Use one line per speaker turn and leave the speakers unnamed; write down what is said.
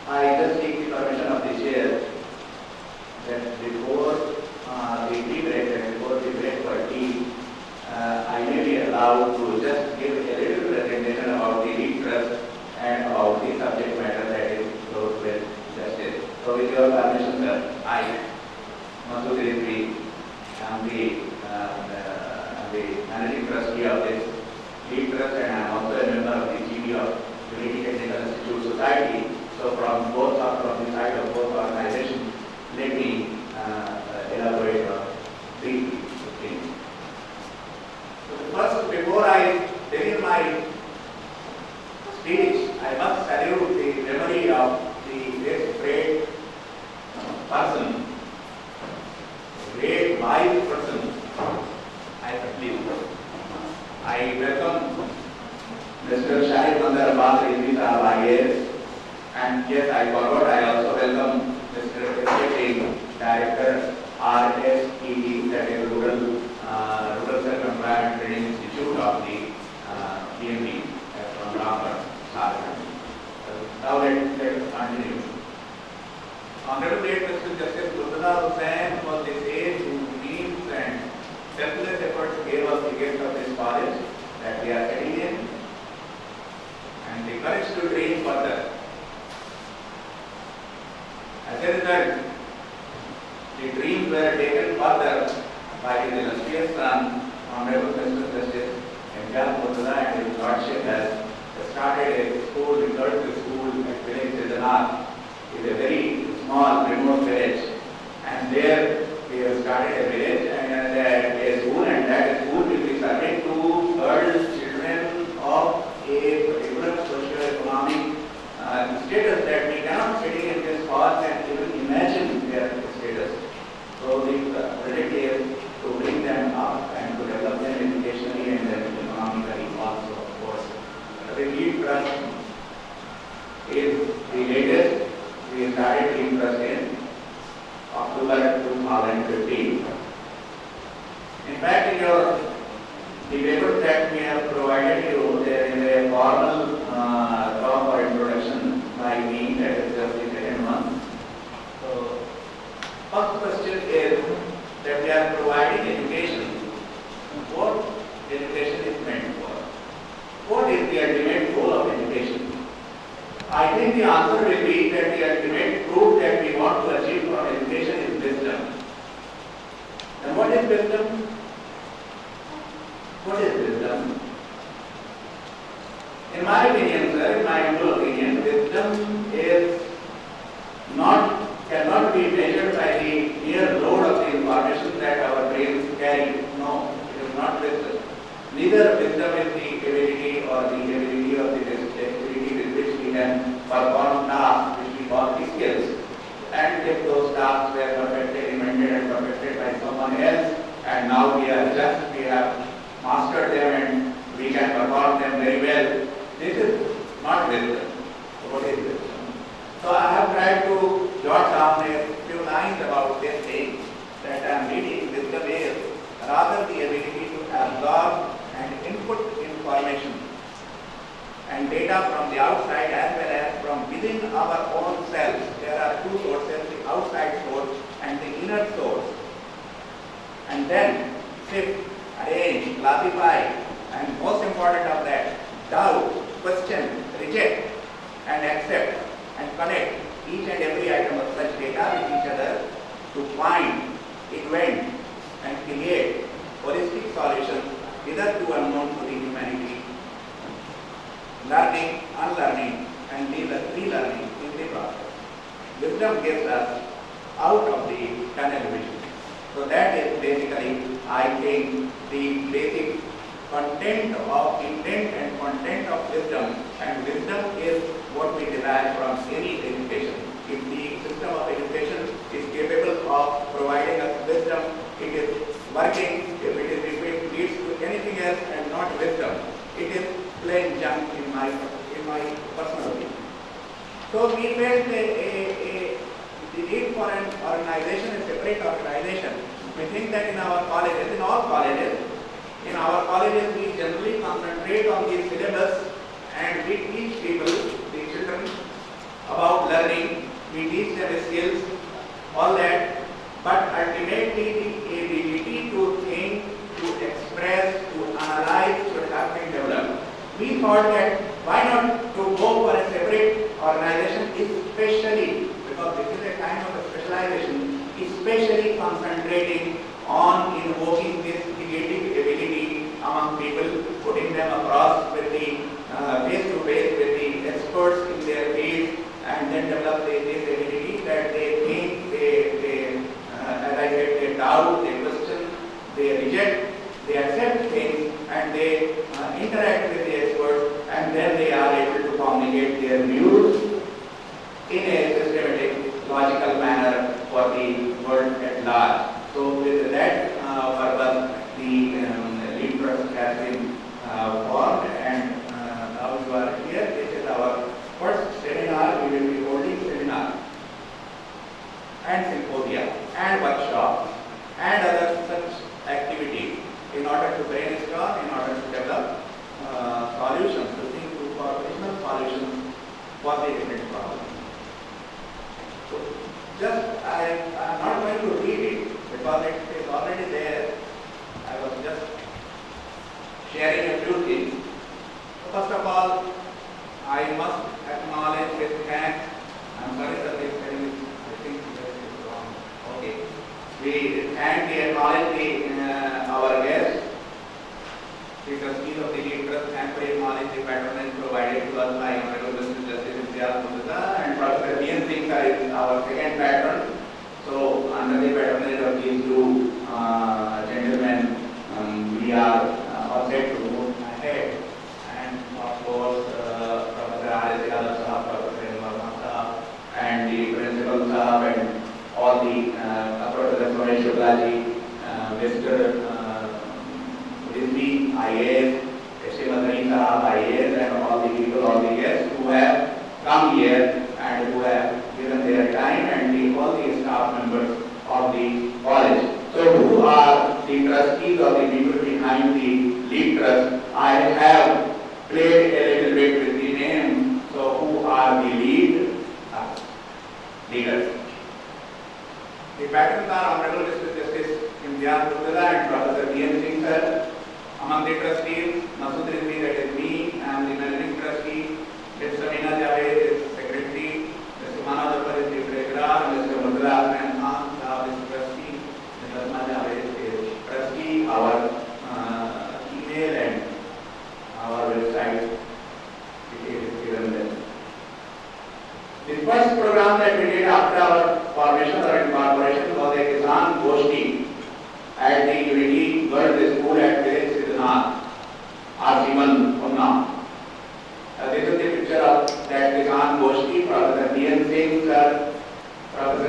I just take the permission of the chair that before the tea break and before the break for tea, I may be allowed to just give a little presentation about the REIT trust and about the subject matter that is close with justice. So with your permission, sir, I, Masood Rizvi, am the managing trustee of this REIT trust, and I am also a member of the GB of Unity Technical Institute Society. So from the side of both organizations, let me elaborate on briefly. So first, before I begin my speech, I must salute the memory of this great person, great wise person, I believe. I welcome Mr. Shahid Mandar Abbas Rizvi Sahab IAS, and yes, I forgot, I also welcome Mr. Executive Director RSED, that is Rural Self-Employment Training Institute of the DMV from Ramgarh, Jharkhand. Now let's continue. Honorable Mr. Justice Gulzar Hussain was the sage whose dreams and selfless efforts gave us the gift of this college that we are studying in, and the courage to dream further. As a result, the dreams were taken further by his illustrious son, Honorable Mr. Justice M.J. Murtala, and his lordship has started a school, the girls' school at village Siddhanath. It is a very small, remote village, and there we have started a village and a school, and that school will be serving to girls, children of a particular socio-economic status that we cannot sitting in this hall and even imagine their status. So the project is to bring them up and to develop them educationally and then economically also, of course. The REIT trust is the latest. We started REIT trust in October 2015. In fact, the paper that we have provided you, there is a formal talk or introduction by me, that is just the second one. So, first question is that we are providing education. What education is meant for? What is the ultimate goal of education? I think the answer will be that the ultimate truth that we want to achieve from education is wisdom. And what is wisdom? What is wisdom? In my opinion, sir, in my humble opinion, wisdom cannot be measured by the mere load of the information that our brains carry. No, it is not wisdom. Neither wisdom is the ability or the ability of the dexterity with which we can perform tasks which we call skills. And if those tasks were perfectly invented and perfected by someone else, and now we have mastered them and we can perform them very well, this is not wisdom. So what is wisdom? So I have tried to jot down a few lines about this thing that I am reading. Wisdom is rather the ability to absorb and input information and data from the outside as well as from within our own selves. There are two sources, the outside source and the inner source. And then sift, arrange, classify, and most important of that, doubt, question, reject, and accept, and connect each and every item of such data with each other to find, invent, and create holistic solutions hitherto unknown to the humanity. Learning, unlearning, and relearning in the process. Wisdom gets us out of the tunnel vision. So that is basically, I think, the basic content of intent and content of wisdom. And wisdom is what we desire from any education. If the system of education is capable of providing us wisdom, it is working. If it leads to anything else and not wisdom, it is plain junk in my personal opinion. So we felt the need for an organization, a separate organization. We think that in our colleges, in all colleges, we generally concentrate on the syllabus and we teach people, the children, about learning learning, we teach them skills, all that, but ultimately the ability to think, to express, to analyze should have been developed. We thought that why not to go for a separate organization, especially because this is a kind of a specialization, especially concentrating on invoking this creative ability among people, putting them across with the face-to-face with the experts in their field, and then develop this ability that they think, as I said, they doubt, they question, they reject, they accept things, and they interact with the experts, and then they are able to communicate their views in a systematic, logical manner for the world at large. So with that purpose, the lead trust has been formed, and now you are here. This is our first seminar. We will be holding seminars and symposia and workshops and other such activities in order to brainstorm, in order to develop solutions, to think through operational solutions for the different problems. So just I am not going to read it because it is already there. I was just sharing a few things. So first of all, I must acknowledge with thanks. I'm sorry that this spelling is, I think this is wrong. Okay. We thank the acknowledge our guests, the trustees of the lead trust, and to acknowledge the patronage provided to us by Honorable Mr. Justice Imtiaz Murtaza, and Professor B.N. Singh sir is our second patron. So under the patronage of these two gentlemen, we are all set to move ahead. And of course, Professor R.S. Yadav Sahab, Professor Verma Sahab, and the principal Sahab, and all the Professor Somesh Shuklaji, Mr. Rizvi, IAS, S.A. Madani Sahab, IAS, and all the people, all the guests who have come here and who have given their time, and all the staff members of the college. So who are the trustees or the people behind the lead trust? I have played a little bit with the name. So who are the leaders? The patrons are Honorable Mr. Justice Imtiaz Murtaza and Professor B.N. Singh sir. Among the trustees, Masood Rizvi, that is me, I am the managing trustee. Ms. Samina Javed is secretary. Mr. Manoj Apar is the treasurer. Mr. Murtaza Ahmed Khan Sahab is trustee. Ms. Asma Javed is trustee. Our email and our website is given there. The first program that we did after our formation or incorporation was a Kisan Goshti at the Unity Girls School at